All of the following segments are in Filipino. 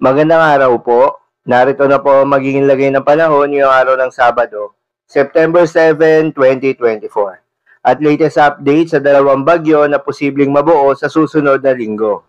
Magandang araw po. Narito na po ang magiging lagay ng panahon ngayong araw ng Sabado, September 7, 2024. At latest update sa dalawang bagyo na posibleng mabuo sa susunod na linggo.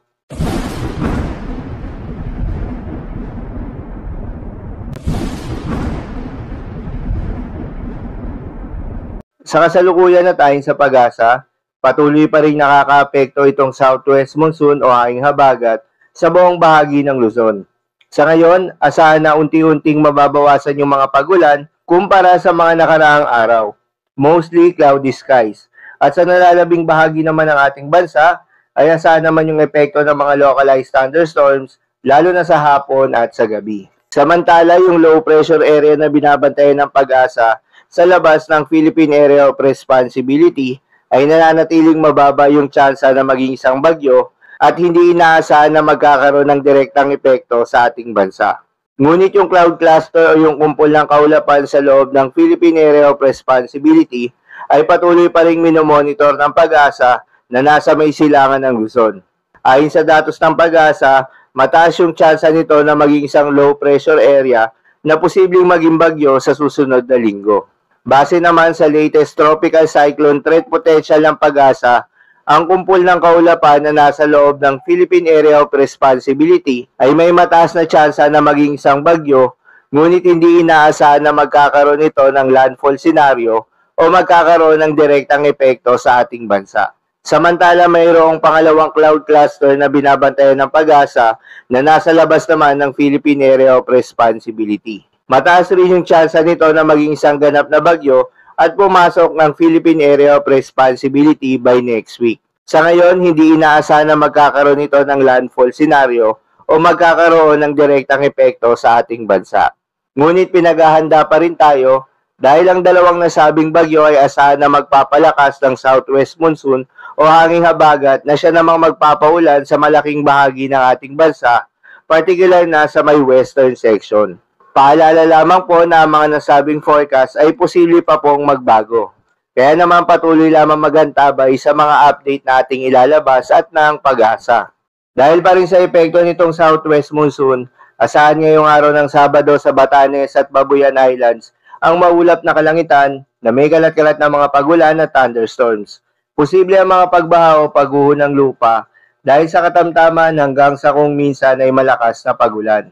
Sa kasalukuyan at ayon sa pag-asa, patuloy pa rin nakakaapekto itong southwest monsoon o hanging habagat sa buong bahagi ng Luzon. Sa ngayon, asahan na unti-unting mababawasan yung mga pagulan kumpara sa mga nakaraang araw. Mostly cloudy skies. At sa nalalabing bahagi naman ng ating bansa, ay asahan naman yung epekto ng mga localized thunderstorms, lalo na sa hapon at sa gabi. Samantala, yung low pressure area na binabantayan ng pag-asa sa labas ng Philippine Area of Responsibility ay nananatiling mababa yung tsansa na maging isang bagyo at hindi inaasahan na magkakaroon ng direktang epekto sa ating bansa. Ngunit yung cloud cluster o yung kumpol ng kaulapan sa loob ng Philippine Area of Responsibility ay patuloy pa rin minomonitor ng pag-asa na nasa may silangan ng Luzon. Ayon sa datos ng pag-asa, mataas yung tsansa nito na maging isang low pressure area na posibleng maging bagyo sa susunod na linggo. Base naman sa latest tropical cyclone threat potential ng pag-asa, ang kumpol ng kaulapan na nasa loob ng Philippine Area of Responsibility ay may mataas na tsansa na maging isang bagyo, ngunit hindi inaasahan na magkakaroon ito ng landfall scenario o magkakaroon ng direktang epekto sa ating bansa. Samantala, mayroong pangalawang cloud cluster na binabantayan ng pag-asa na nasa labas naman ng Philippine Area of Responsibility. Mataas rin yung tsansa nito na maging isang ganap na bagyo at pumasok ng Philippine Area of Responsibility by next week. Sa ngayon, hindi inaasahan na magkakaroon ito ng landfall scenario o magkakaroon ng direktang epekto sa ating bansa. Ngunit pinaghahanda pa rin tayo dahil ang dalawang nasabing bagyo ay asahan na magpapalakas ng southwest monsoon o hanging habagat na siya namang magpapaulan sa malaking bahagi ng ating bansa, particular na sa may western section. Paalala lamang po na ang mga nasabing forecast ay posible pa pong magbago. Kaya naman patuloy lamang magantabay sa mga update na ating ilalabas at ng pag-asa. Dahil pa rin sa epekto nitong southwest monsoon, asahan ngayong araw ng Sabado sa Batanes at Babuyan Islands ang maulap na kalangitan na may kalat-kalat na mga pagulan at thunderstorms. Posible ang mga pagbaha o pagguho ng lupa dahil sa katamtaman hanggang sa kung minsan ay malakas na pagulan.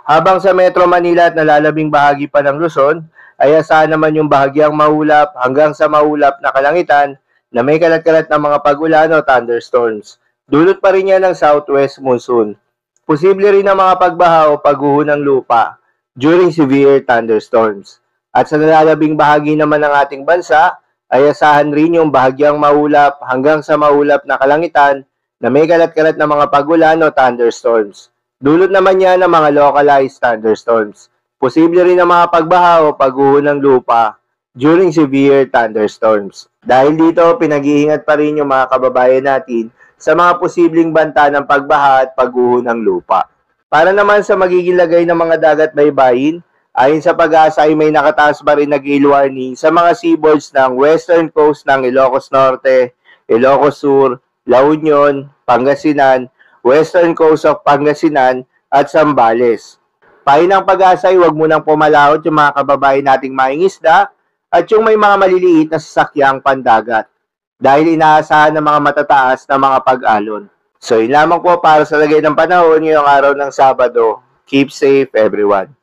Habang sa Metro Manila at nalalabing bahagi pa ng Luzon, ay asahan naman yung bahagyang maulap hanggang sa maulap na kalangitan na may kalat-kalat na mga pagulan o thunderstorms. Dulot pa rin yan ng southwest monsoon. Posible rin ang mga pagbaha o pagguho ng lupa during severe thunderstorms. At sa nalalabing bahagi naman ng ating bansa, ay asahan rin yung bahagyang maulap hanggang sa maulap na kalangitan na may kalat-kalat na mga pagulan o thunderstorms. Dulot naman yan ng mga localized thunderstorms. Posible rin ang mga pagbaha o pagguho ng lupa during severe thunderstorms. Dahil dito, pinag-iingat pa rin yung mga kababayan natin sa mga posibleng banta ng pagbaha at pagguho ng lupa. Para naman sa magiging lagay ng mga dagat baybayin, ayon sa pag-asa ay may nakataas pa rin na gale warning sa mga seaboards ng western coast ng Ilocos Norte, Ilocos Sur, La Union, Pangasinan, western coast of Pangasinan at Zambales. Payo ng pag-asa ay huwag munang pumalahot yung mga kababayan nating mangingisda at yung may mga maliliit na sasakyang pandagat dahil inaasahan ng mga matataas na mga pag-alon. So yun lamang po para sa lagay ng panahon ngayong araw ng Sabado. Keep safe everyone.